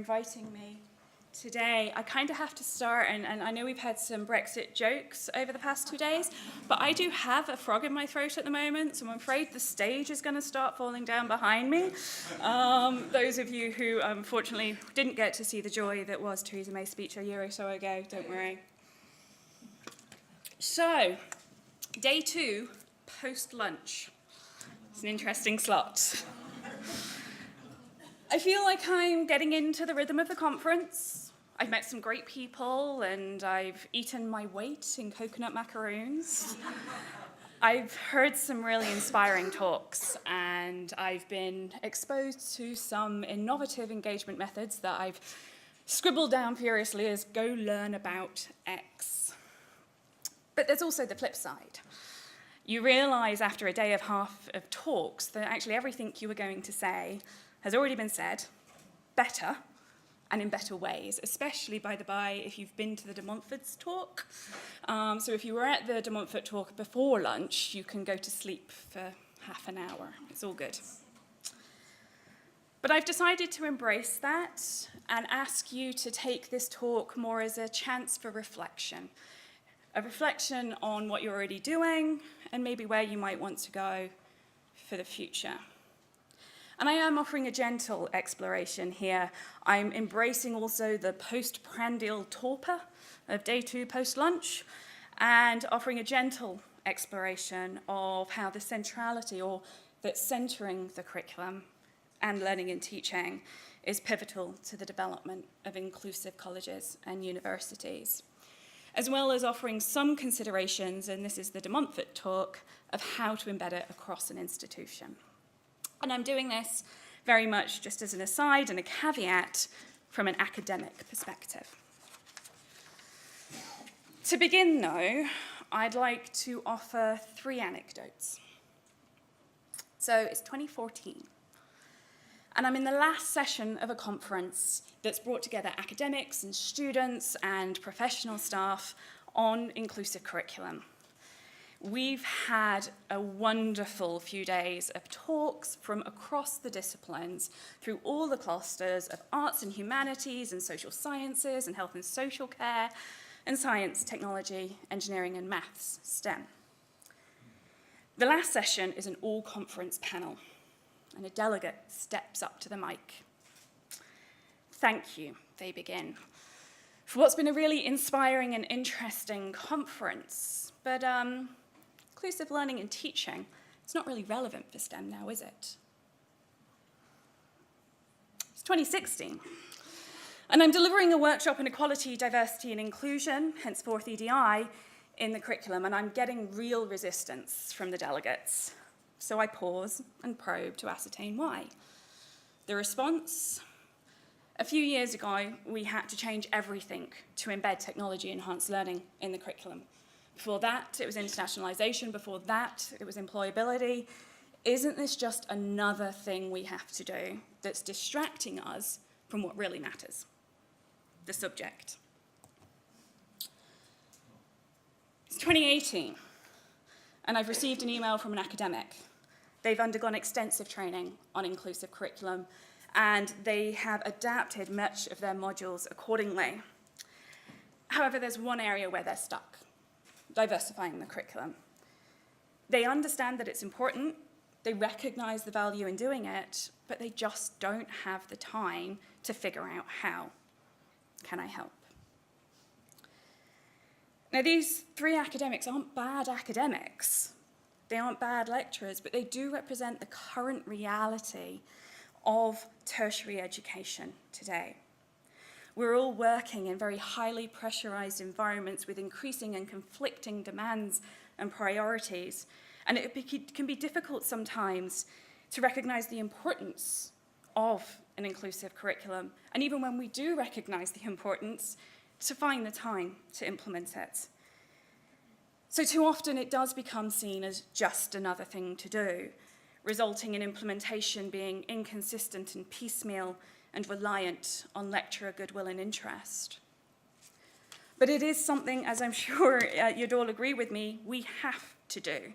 inviting me today. I kind of have to start, and I know we've had some Brexit jokes over the past 2 days, but I do have a frog in my throat at the moment, so I'm afraid the stage is going to start falling down behind me. Those of you who unfortunately didn't get to see the joy that was Theresa May's speech a year or so ago, don't worry. So, day 2, post-lunch. It's an interesting slot. I feel like I'm getting into the rhythm of the conference. I've met some great people, and I've eaten my weight in coconut macaroons. I've heard some really inspiring talks, and I've been exposed to some innovative engagement methods that I've scribbled down furiously as go learn about X. But there's also the flip side. You realize after a day of half of talks that actually everything you were going to say has already been said, better, and in better ways, especially, by the by, if you've been to the de Montfort's talk. So if you were at the de Montfort talk before lunch, you can go to sleep for half an hour. It's all good. But I've decided to embrace that and ask you to take this talk more as a chance for reflection. A reflection on what you're already doing and maybe where you might want to go for the future. And I am offering a gentle exploration here. I'm embracing also the post-prandial torpor of day 2 post-lunch and offering a gentle exploration of how the centrality, or that centering the curriculum and learning and teaching, is pivotal to the development of inclusive colleges and universities, as well as offering some considerations, and this is the de Montfort talk, of how to embed it across an institution. And I'm doing this very much just as an aside and a caveat from an academic perspective. To begin, though, I'd like to offer 3 anecdotes. So it's 2014, and I'm in the last session of a conference that's brought together academics and students and professional staff on inclusive curriculum. We've had a wonderful few days of talks from across the disciplines through all the clusters of arts and humanities and social sciences and health and social care and science, technology, engineering and maths, STEM. The last session is an all-conference panel, and a delegate steps up to the mic. Thank you, they begin, for what's been a really inspiring and interesting conference, but inclusive learning and teaching, it's not really relevant for STEM now, is it? It's 2016, and I'm delivering a workshop on equality, diversity, and inclusion, henceforth EDI, in the curriculum, and I'm getting real resistance from the delegates. So I pause and probe to ascertain why. The response? A few years ago, we had to change everything to embed technology-enhanced learning in the curriculum. Before that, it was internationalization. Before that, it was employability. Isn't this just another thing we have to do that's distracting us from what really matters? The subject. It's 2018, and I've received an email from an academic. They've undergone extensive training on inclusive curriculum, and they have adapted much of their modules accordingly. However, there's one area where they're stuck: diversifying the curriculum. They understand that it's important, they recognize the value in doing it, but they just don't have the time to figure out how. Can I help? Now, these 3 academics aren't bad academics. They aren't bad lecturers, but they do represent the current reality of tertiary education today. We're all working in very highly pressurized environments with increasing and conflicting demands and priorities, and it can be difficult sometimes to recognize the importance of an inclusive curriculum, and even when we do recognize the importance, to find the time to implement it. So too often it does become seen as just another thing to do, resulting in implementation being inconsistent and piecemeal and reliant on lecturer goodwill and interest. But it is something, as I'm sure you'd all agree with me, we have to do.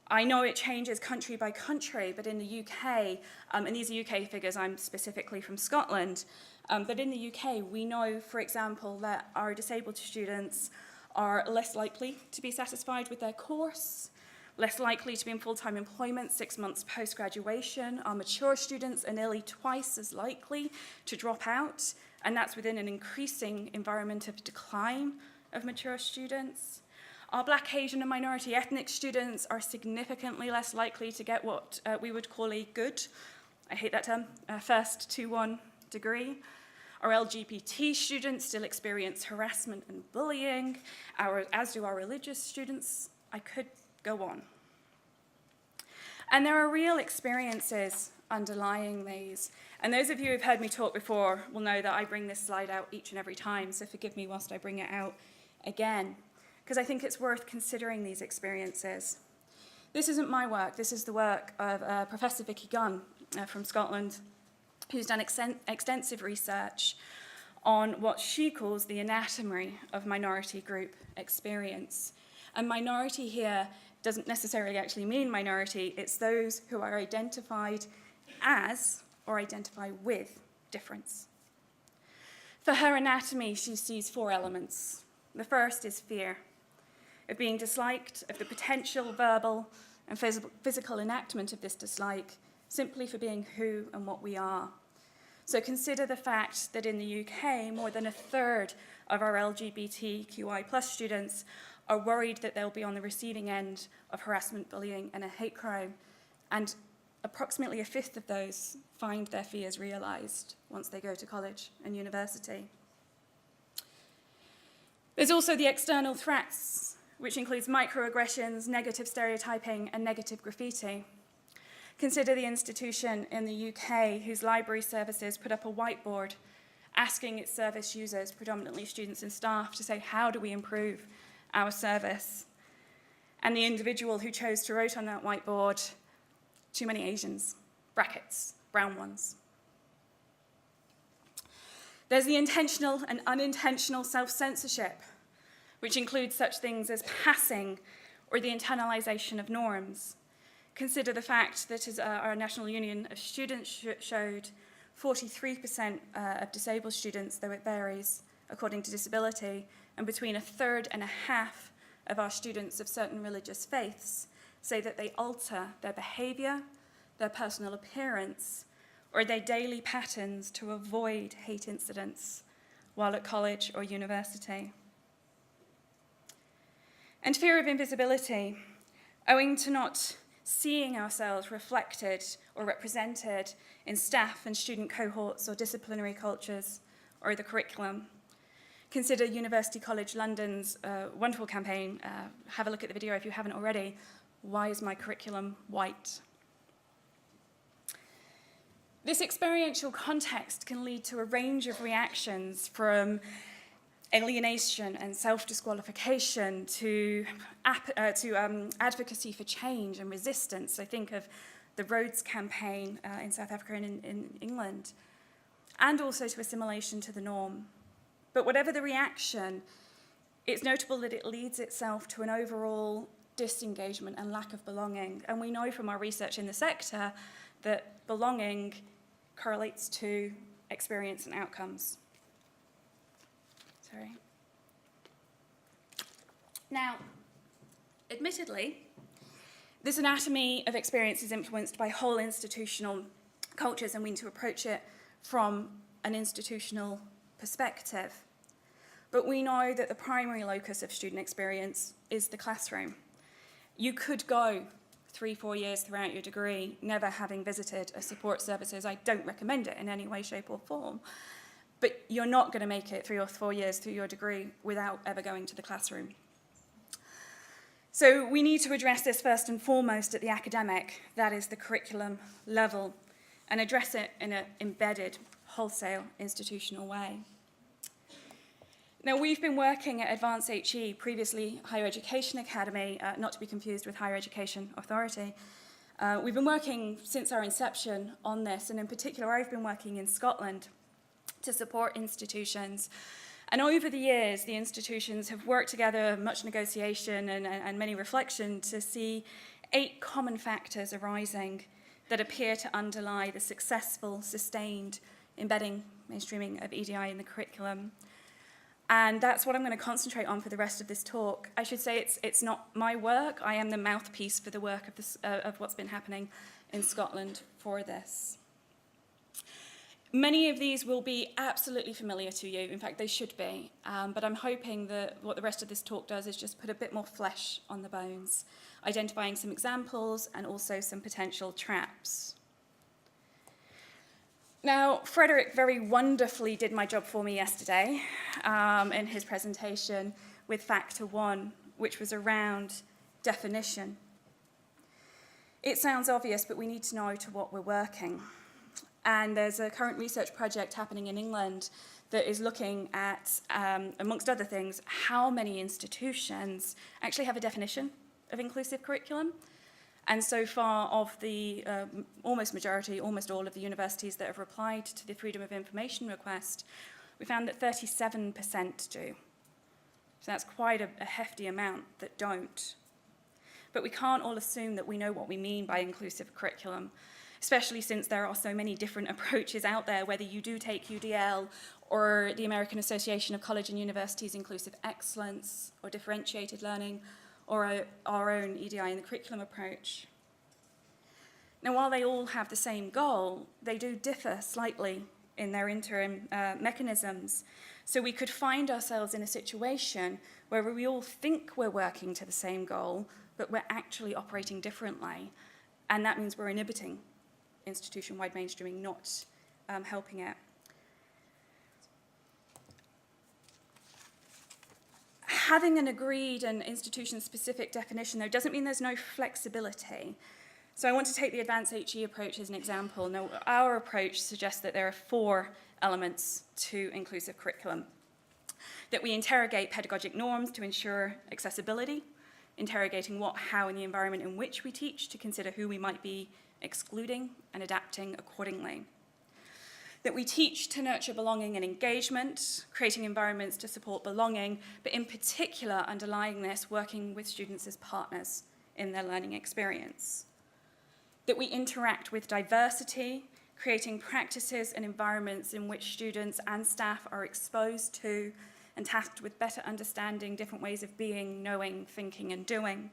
I know it changes country by country, but in the UK, and these are UK figures, I'm specifically from Scotland, But in the UK, we know, for example, that our disabled students are less likely to be satisfied with their course, less likely to be in full-time employment 6 months post-graduation. Our mature students are nearly twice as likely to drop out, and that's within an increasing environment of decline of mature students. Our Black, Asian, and minority ethnic students are significantly less likely to get what we would call a good, I hate that term, first 2-1 degree. Our LGBT students still experience harassment and bullying, as do our religious students. I could go on. And there are real experiences underlying these. And those of you who've heard me talk before will know that I bring this slide out each and every time, so forgive me whilst I bring it out again, because I think it's worth considering these experiences. This isn't my work, this is the work of Professor Vicky Gunn from Scotland, who's done extensive research on what she calls the anatomy of minority group experience. And minority here doesn't necessarily actually mean minority, it's those who are identified as or identify with difference. For her anatomy, she sees 4 elements. The first is fear of being disliked, of the potential verbal and physical enactment of this dislike, simply for being who and what we are. So consider the fact that in the UK, more than 1/3 of our LGBTQI+ students are worried that they'll be on the receiving end of harassment, bullying, and a hate crime, and approximately 1/5 of those find their fears realised once they go to college and university. There's also the external threats, which includes microaggressions, negative stereotyping, and negative graffiti. Consider the institution in the UK whose library services put up a whiteboard asking its service users, predominantly students and staff, to say, how do we improve our service? And the individual who chose to write on that whiteboard, too many Asians, brackets, brown ones. There's the intentional and unintentional self-censorship, which includes such things as passing or the internalization of norms. Consider the fact that, as our National Union of Students showed, 43% of disabled students, though it varies according to disability, and between 1/3 and 1/2 of our students of certain religious faiths say that they alter their behaviour, their personal appearance, or their daily patterns to avoid hate incidents while at college or university. And fear of invisibility, owing to not seeing ourselves reflected or represented in staff and student cohorts or disciplinary cultures or the curriculum. Consider University College London's wonderful campaign. Have a look at the video if you haven't already. Why is my curriculum white? This experiential context can lead to a range of reactions, from alienation and self-disqualification to advocacy for change and resistance. I think of the Rhodes campaign in South Africa and in England, and also to assimilation to the norm. But whatever the reaction, it's notable that it leads itself to an overall disengagement and lack of belonging. And we know from our research in the sector that belonging correlates to experience and outcomes. Sorry. Now, admittedly, this anatomy of experience is influenced by whole institutional cultures, and we need to approach it from an institutional perspective. But we know that the primary locus of student experience is the classroom. You could go 3-4 years throughout your degree never having visited a support services. I don't recommend it in any way, shape, or form. But you're not going to make it 3 or 4 years through your degree without ever going to the classroom. So we need to address this first and foremost at the academic, that is the curriculum level, and address it in an embedded, wholesale, institutional way. Now, we've been working at Advanced HE, previously Higher Education Academy, not to be confused with Higher Education Authority. We've been working since our inception on this, and in particular, I've been working in Scotland to support institutions. And over the years, the institutions have worked together, much negotiation and many reflection, to see 8 common factors arising that appear to underlie the successful, sustained embedding mainstreaming of EDI in the curriculum. And that's what I'm going to concentrate on for the rest of this talk. I should say it's not my work. I am the mouthpiece for the work of, of what's been happening in Scotland for this. Many of these will be absolutely familiar to you. In fact, they should be. But I'm hoping that what the rest of this talk does is just put a bit more flesh on the bones, identifying some examples and also some potential traps. Now, Frederick very wonderfully did my job for me yesterday in his presentation with Factor 1, which was around definition. It sounds obvious, but we need to know to what we're working. And there's a current research project happening in England that is looking at, amongst other things, how many institutions actually have a definition of inclusive curriculum. And so far, of the almost majority, almost all of the universities that have replied to the Freedom of Information request, we found that 37% do. So that's quite a hefty amount that don't. But we can't all assume that we know what we mean by inclusive curriculum, especially since there are so many different approaches out there, whether you do take UDL or the American Association of College and Universities Inclusive Excellence or differentiated learning, or our own EDI in the curriculum approach. Now, while they all have the same goal, they do differ slightly in their interim mechanisms. So we could find ourselves in a situation where we all think we're working to the same goal, but we're actually operating differently. And that means we're inhibiting institution-wide mainstreaming, not helping it. Having an agreed and institution-specific definition, though, doesn't mean there's no flexibility. So I want to take the advanced HE approach as an example. Now, our approach suggests that there are 4 elements to inclusive curriculum. That we interrogate pedagogic norms to ensure accessibility, interrogating what, how, and the environment in which we teach to consider who we might be excluding and adapting accordingly. That we teach to nurture belonging and engagement, creating environments to support belonging, but in particular, underlying this, working with students as partners in their learning experience. That we interact with diversity, creating practices and environments in which students and staff are exposed to and tasked with better understanding different ways of being, knowing, thinking, and doing.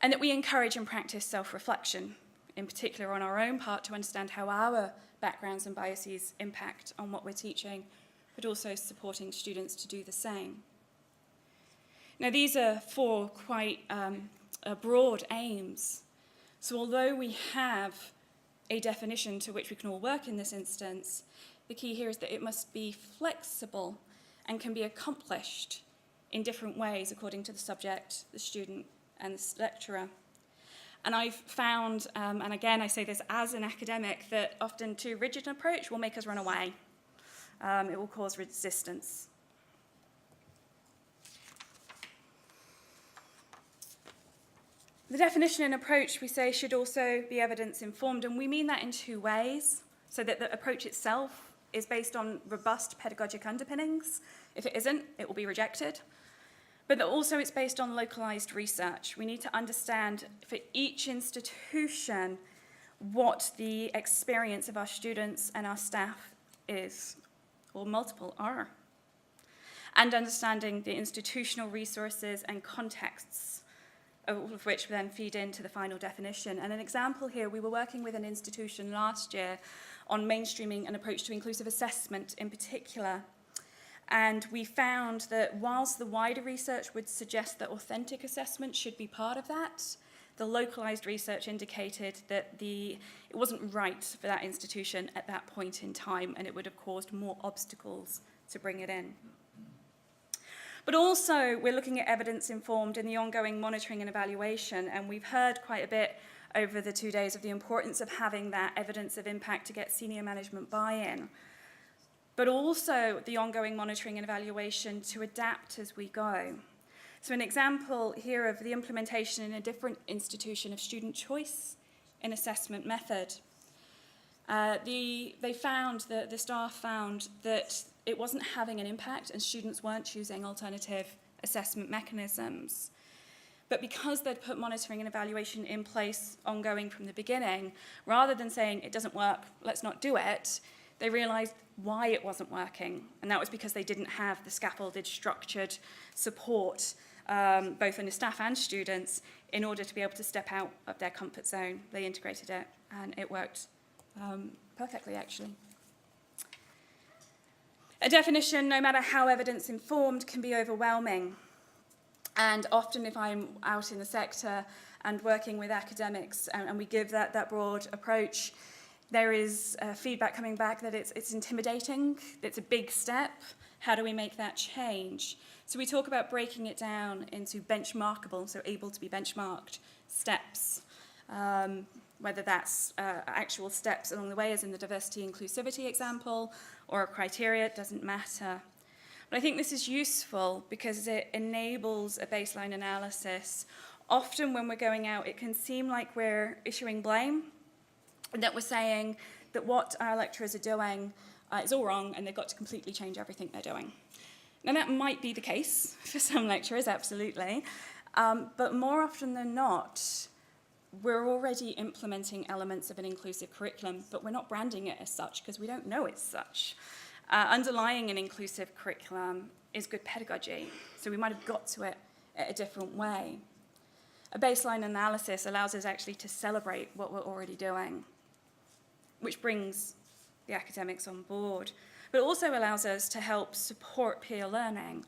And that we encourage and practice self-reflection, in particular on our own part, to understand how our backgrounds and biases impact on what we're teaching, but also supporting students to do the same. Now, these are 4 quite broad aims. So although we have a definition to which we can all work in this instance, the key here is that it must be flexible and can be accomplished in different ways according to the subject, the student, and the lecturer. And I've found, and again I say this as an academic, that often too rigid an approach will make us run away. It will cause resistance. The definition and approach, we say, should also be evidence-informed, and we mean that in 2 ways, so that the approach itself is based on robust pedagogic underpinnings. If it isn't, it will be rejected. But that also it's based on localized research. We need to understand for each institution what the experience of our students and our staff is, or multiple are, and understanding the institutional resources and contexts, all of which then feed into the final definition. And an example here, we were working with an institution last year on mainstreaming an approach to inclusive assessment in particular. And we found that whilst the wider research would suggest that authentic assessment should be part of that, the localized research indicated that it wasn't right for that institution at that point in time, and it would have caused more obstacles to bring it in. But also, we're looking at evidence-informed in the ongoing monitoring and evaluation, and we've heard quite a bit over the 2 days of the importance of having that evidence of impact to get senior management buy-in, but also the ongoing monitoring and evaluation to adapt as we go. So an example here of the implementation in a different institution of student choice in assessment method. The staff found that it wasn't having an impact and students weren't choosing alternative assessment mechanisms. But because they'd put monitoring and evaluation in place ongoing from the beginning, rather than saying it doesn't work, let's not do it, they realized why it wasn't working. And that was because they didn't have the scaffolded, structured support, both in the staff and students, in order to be able to step out of their comfort zone. They integrated it, and it worked perfectly, actually. A definition, no matter how evidence-informed, can be overwhelming. And often if I'm out in the sector and working with academics and we give that broad approach, there is feedback coming back that it's intimidating, it's a big step. How do we make that change? So we talk about breaking it down into benchmarkable, so able to be benchmarked steps, whether that's actual steps along the way, as in the diversity inclusivity example, or a criteria, it doesn't matter. But I think this is useful because it enables a baseline analysis. Often when we're going out, it can seem like we're issuing blame, and that we're saying that what our lecturers are doing is all wrong and they've got to completely change everything they're doing. Now that might be the case for some lecturers, absolutely, but more often than not, we're already implementing elements of an inclusive curriculum, but we're not branding it as such because we don't know it's such. Underlying an inclusive curriculum is good pedagogy, so we might have got to it a different way. A baseline analysis allows us actually to celebrate what we're already doing, which brings the academics on board, but also allows us to help support peer learning.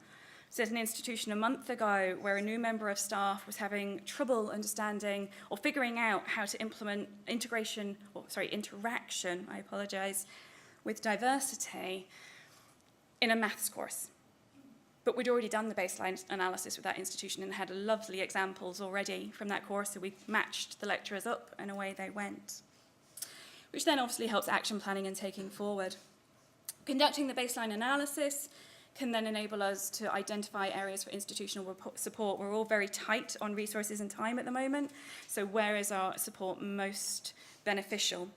So there's an institution a month ago where a new member of staff was having trouble understanding or figuring out how to implement interaction, with diversity in a maths course. But we'd already done the baseline analysis with that institution and had lovely examples already from that course, so we matched the lecturers up and away they went, which then obviously helps action planning and taking forward. Conducting the baseline analysis can then enable us to identify areas for institutional support. We're all very tight on resources and time at the moment, so where is our support most beneficial?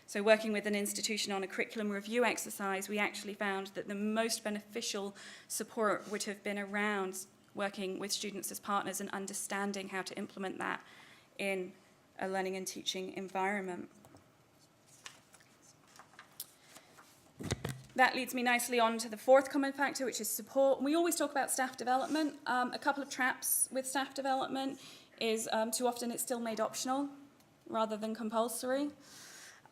So working with an institution on a curriculum review exercise, we actually found that the most beneficial support would have been around working with students as partners and understanding how to implement that in a learning and teaching environment. That leads me nicely on to the fourth common factor, which is support. We always talk about staff development. A couple of traps with staff development is too often it's still made optional rather than compulsory.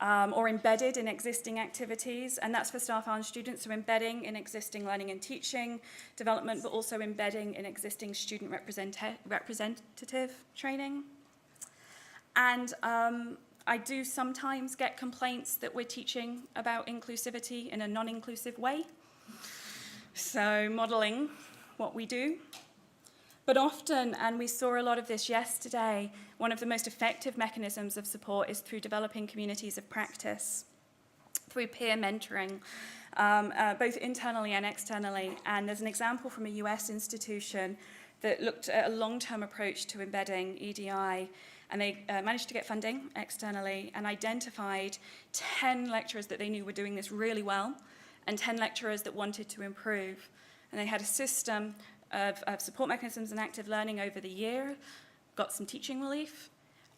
Or embedded in existing activities, and that's for staff and students, so embedding in existing learning and teaching development, but also embedding in existing student representative training. And I do sometimes get complaints that we're teaching about inclusivity in a non-inclusive way, so modelling what we do. But often, and we saw a lot of this yesterday, one of the most effective mechanisms of support is through developing communities of practice, through peer mentoring, both internally and externally. And there's an example from a US institution that looked at a long-term approach to embedding EDI, and they managed to get funding externally and identified 10 lecturers that they knew were doing this really well, and 10 lecturers that wanted to improve. And they had a system of support mechanisms and active learning over the year, got some teaching relief,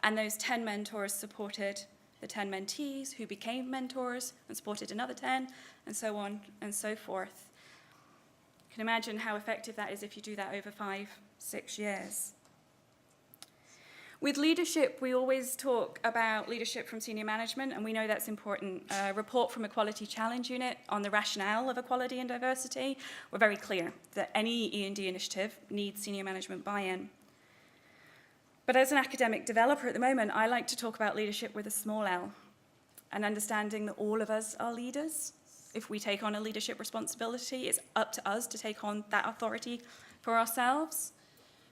and those 10 mentors supported the 10 mentees who became mentors and supported another 10, and so on and so forth. You can imagine how effective that is if you do that over 5-6 years. With leadership, we always talk about leadership from senior management, and we know that's important. A report from Equality Challenge Unit on the rationale of equality and diversity were very clear that any E&D initiative needs senior management buy-in. But as an academic developer at the moment, I like to talk about leadership with a small L, and understanding that all of us are leaders. If we take on a leadership responsibility, it's up to us to take on that authority for ourselves.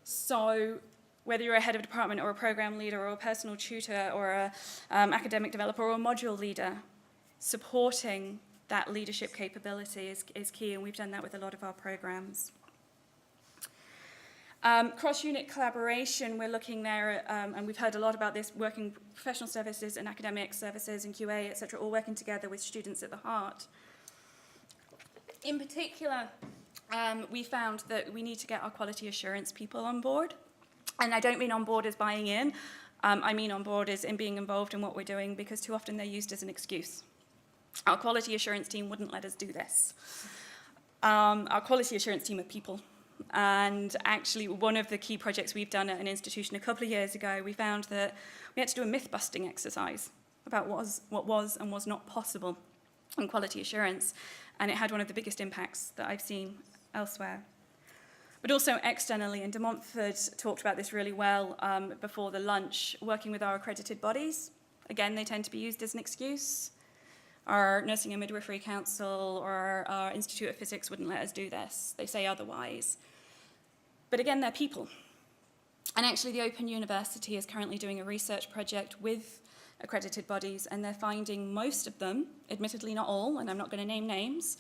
So whether you're a head of department or a program leader or a personal tutor or an academic developer or a module leader, supporting that leadership capability is key, and we've done that with a lot of our programs. Cross-unit collaboration, we're looking there, and we've heard a lot about this, working professional services and academic services and QA, etc., all working together with students at the heart. In particular, we found that we need to get our quality assurance people on board. And I don't mean on board as buying in, I mean on board as in being involved in what we're doing, because too often they're used as an excuse. Our quality assurance team wouldn't let us do this. Our quality assurance team are people. And actually, one of the key projects we've done at an institution a couple of years ago, we found that we had to do a myth-busting exercise about what was and was not possible in quality assurance. And it had one of the biggest impacts that I've seen elsewhere. But also externally, and De Montfort talked about this really well before the lunch, working with our accredited bodies. Again, they tend to be used as an excuse. Our Nursing and Midwifery Council or our Institute of Physics wouldn't let us do this. They say otherwise. But again, they're people. And actually, the Open University is currently doing a research project with accredited bodies, and they're finding most of them, admittedly not all, and I'm not going to name names,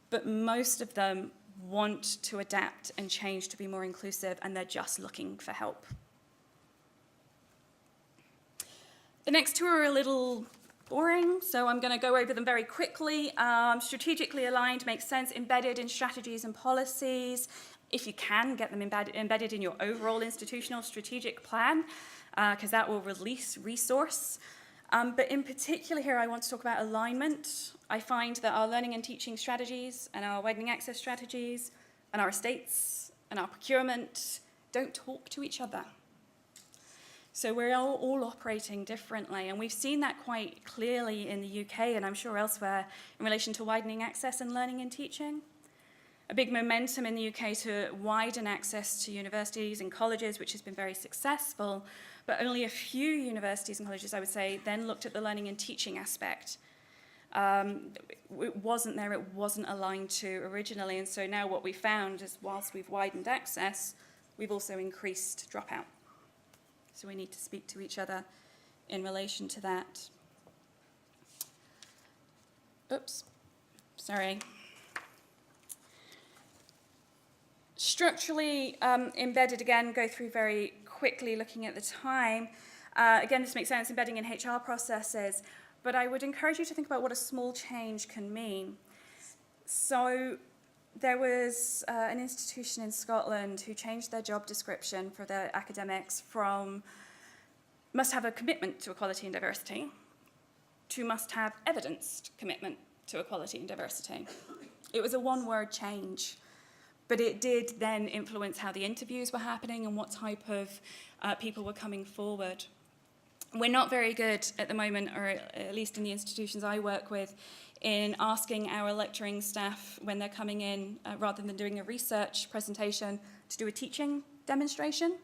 but most of them want to adapt and change to be more inclusive, and they're just looking for help. The next two are a little boring, so I'm going to go over them very quickly. Strategically aligned makes sense, embedded in strategies and policies. If you can, get them embedded in your overall institutional strategic plan, because that will release resource. But in particular here, I want to talk about alignment. I find that our learning and teaching strategies and our widening access strategies and our estates and our procurement don't talk to each other. So we're all operating differently, and we've seen that quite clearly in the UK, and I'm sure elsewhere, in relation to widening access and learning and teaching. A big momentum in the UK to widen access to universities and colleges, which has been very successful, but only a few universities and colleges, I would say, then looked at the learning and teaching aspect. It wasn't there, it wasn't aligned to originally, and so now what we found is whilst we've widened access, we've also increased dropout. So we need to speak to each other in relation to that. Oops, sorry. Structurally embedded, again, go through very quickly looking at the time. Again, this makes sense, embedding in HR processes, but I would encourage you to think about what a small change can mean. So there was an institution in Scotland who changed their job description for their academics from must have a commitment to equality and diversity to must have evidenced commitment to equality and diversity. It was a one-word change, but it did then influence how the interviews were happening and what type of people were coming forward. We're not very good at the moment, or at least in the institutions I work with, in asking our lecturing staff when they're coming in, rather than doing a research presentation, to do a teaching demonstration.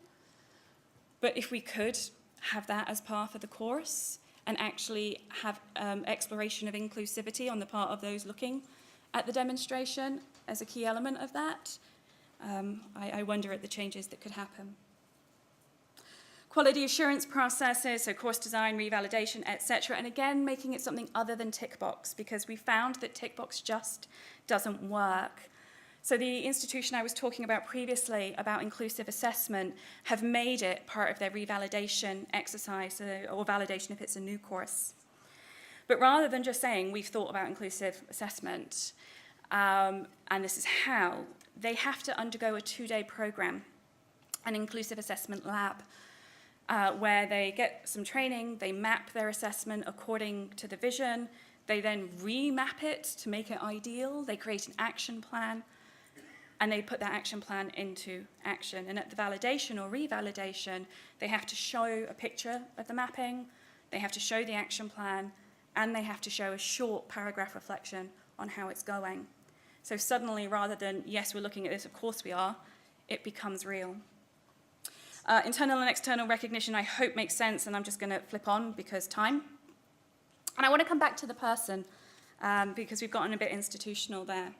But if we could have that as part of the course and actually have exploration of inclusivity on the part of those looking at the demonstration as a key element of that, I wonder at the changes that could happen. Quality assurance processes, so course design, revalidation, etc. And again, making it something other than tick box, because we found that tick box just doesn't work. So the institution I was talking about previously about inclusive assessment have made it part of their revalidation exercise or validation if it's a new course. But rather than just saying we've thought about inclusive assessment and this is how, they have to undergo a 2-day program, an inclusive assessment lab, where they get some training, they map their assessment according to the vision, they then remap it to make it ideal, they create an action plan, and they put that action plan into action. And at the validation or revalidation, they have to show a picture of the mapping, they have to show the action plan, and they have to show a short paragraph reflection on how it's going. So suddenly, rather than, yes, we're looking at this, of course we are, it becomes real. Internal and external recognition, I hope, makes sense, and I'm just going to flip on because time. And I want to come back to the person because we've gotten a bit institutional there.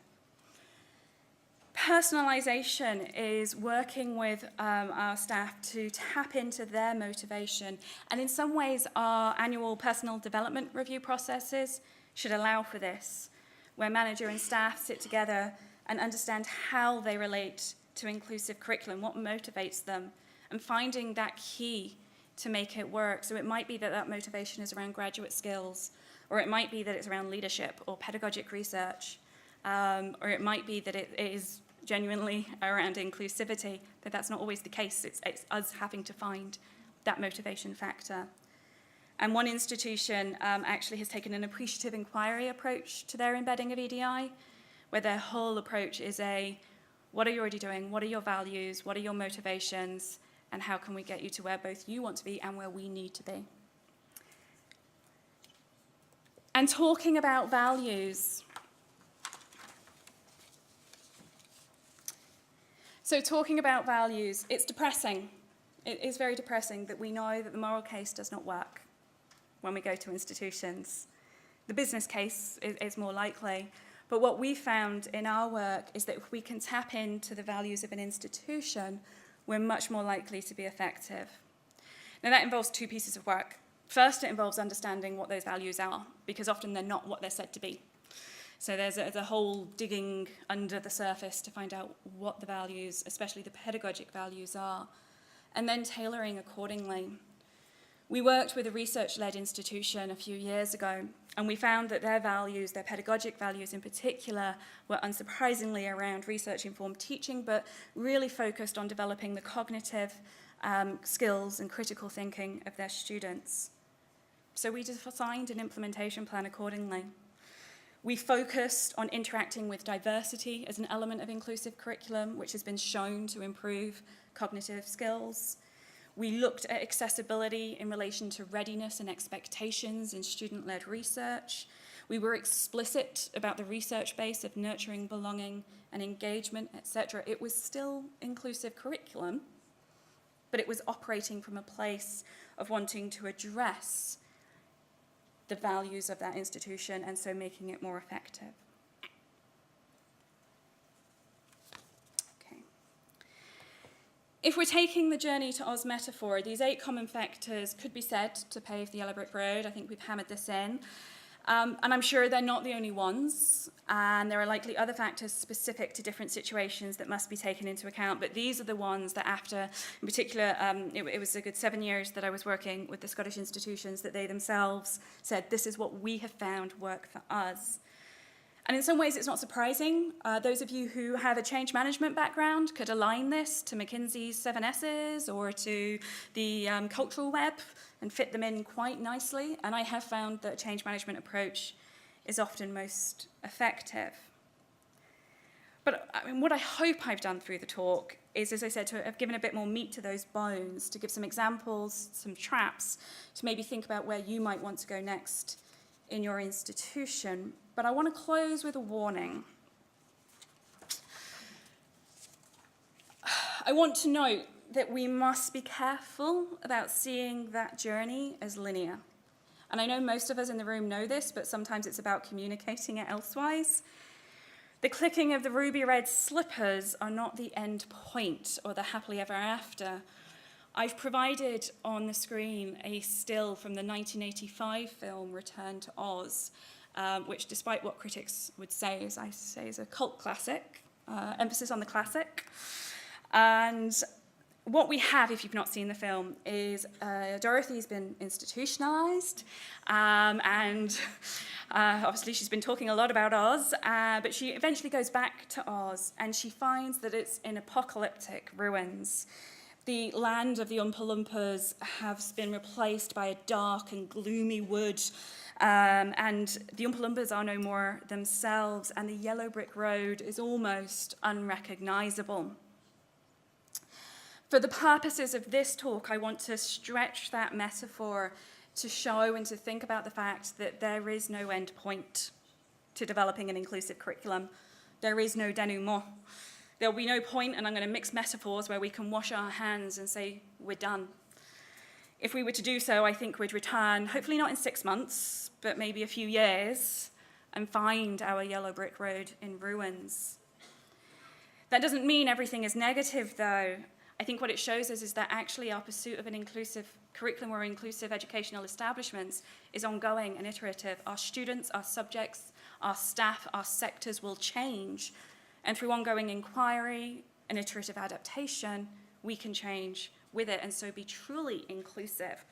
Personalisation is working with our staff to tap into their motivation, and in some ways our annual personal development review processes should allow for this, where manager and staff sit together and understand how they relate to inclusive curriculum, what motivates them, and finding that key to make it work. So it might be that that motivation is around graduate skills, or it might be that it's around leadership or pedagogic research, or it might be that it is genuinely around inclusivity, but that's not always the case. It's us having to find that motivation factor. And one institution actually has taken an appreciative inquiry approach to their embedding of EDI, where their whole approach is what are you already doing? What are your values? What are your motivations? And how can we get you to where both you want to be and where we need to be? And talking about values. So talking about values, it's depressing. It is very depressing that we know that the moral case does not work when we go to institutions. The business case is more likely. But what we found in our work is that if we can tap into the values of an institution, we're much more likely to be effective. Now that involves two pieces of work. First, it involves understanding what those values are, because often they're not what they're said to be. So there's a whole digging under the surface to find out what the values, especially the pedagogic values, are, and then tailoring accordingly. We worked with a research-led institution a few years ago, and we found that their values, their pedagogic values in particular, were unsurprisingly around research-informed teaching, but really focused on developing the cognitive skills and critical thinking of their students. So we designed an implementation plan accordingly. We focused on interacting with diversity as an element of inclusive curriculum, which has been shown to improve cognitive skills. We looked at accessibility in relation to readiness and expectations in student-led research. We were explicit about the research base of nurturing belonging and engagement, etc. It was still inclusive curriculum, but it was operating from a place of wanting to address the values of that institution and so making it more effective. Okay. If we're taking the journey to Oz metaphor, these 8 common factors could be said to pave the yellow brick road. I think we've hammered this in. And I'm sure they're not the only ones, and there are likely other factors specific to different situations that must be taken into account, but these are the ones that after, in particular, it was a good 7 years that I was working with the Scottish institutions, that they themselves said, this is what we have found work for us. And in some ways, it's not surprising. Those of you who have a change management background could align this to McKinsey's 7 S's or to the cultural web and fit them in quite nicely. And I have found that a change management approach is often most effective. But I mean, what I hope I've done through the talk is, as I said, to have given a bit more meat to those bones, to give some examples, some traps, to maybe think about where you might want to go next in your institution. But I want to close with a warning. I want to note that we must be careful about seeing that journey as linear. And I know most of us in the room know this, but sometimes it's about communicating it elsewise. The clicking of the ruby red slippers are not the end point or the happily ever after. I've provided on the screen a still from the 1985 film Return to Oz, which, despite what critics would say, is a cult classic, emphasis on the classic. And what we have, if you've not seen the film, is Dorothy's been institutionalized, and obviously she's been talking a lot about Oz, but she eventually goes back to Oz, and she finds that it's in apocalyptic ruins. The land of the Oompa Loompas has been replaced by a dark and gloomy wood, and the Oompa Loompas are no more themselves, and the yellow brick road is almost unrecognizable. For the purposes of this talk, I want to stretch that metaphor to show and to think about the fact that there is no end point to developing an inclusive curriculum. There is no denouement. There'll be no point, and I'm going to mix metaphors, where we can wash our hands and say, we're done. If we were to do so, I think we'd return, hopefully not in 6 months, but maybe a few years, and find our yellow brick road in ruins. That doesn't mean everything is negative, though. I think what it shows us is that actually our pursuit of an inclusive curriculum or inclusive educational establishments is ongoing and iterative. Our students, our subjects, our staff, our sectors will change. And through ongoing inquiry and iterative adaptation, we can change with it and so be truly inclusive.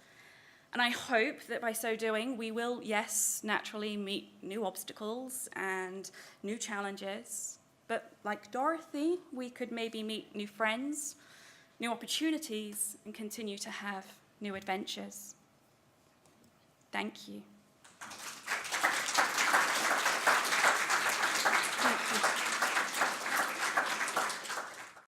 And I hope that by so doing, we will, yes, naturally meet new obstacles and new challenges, but like Dorothy, we could maybe meet new friends, new opportunities, and continue to have new adventures. Thank you.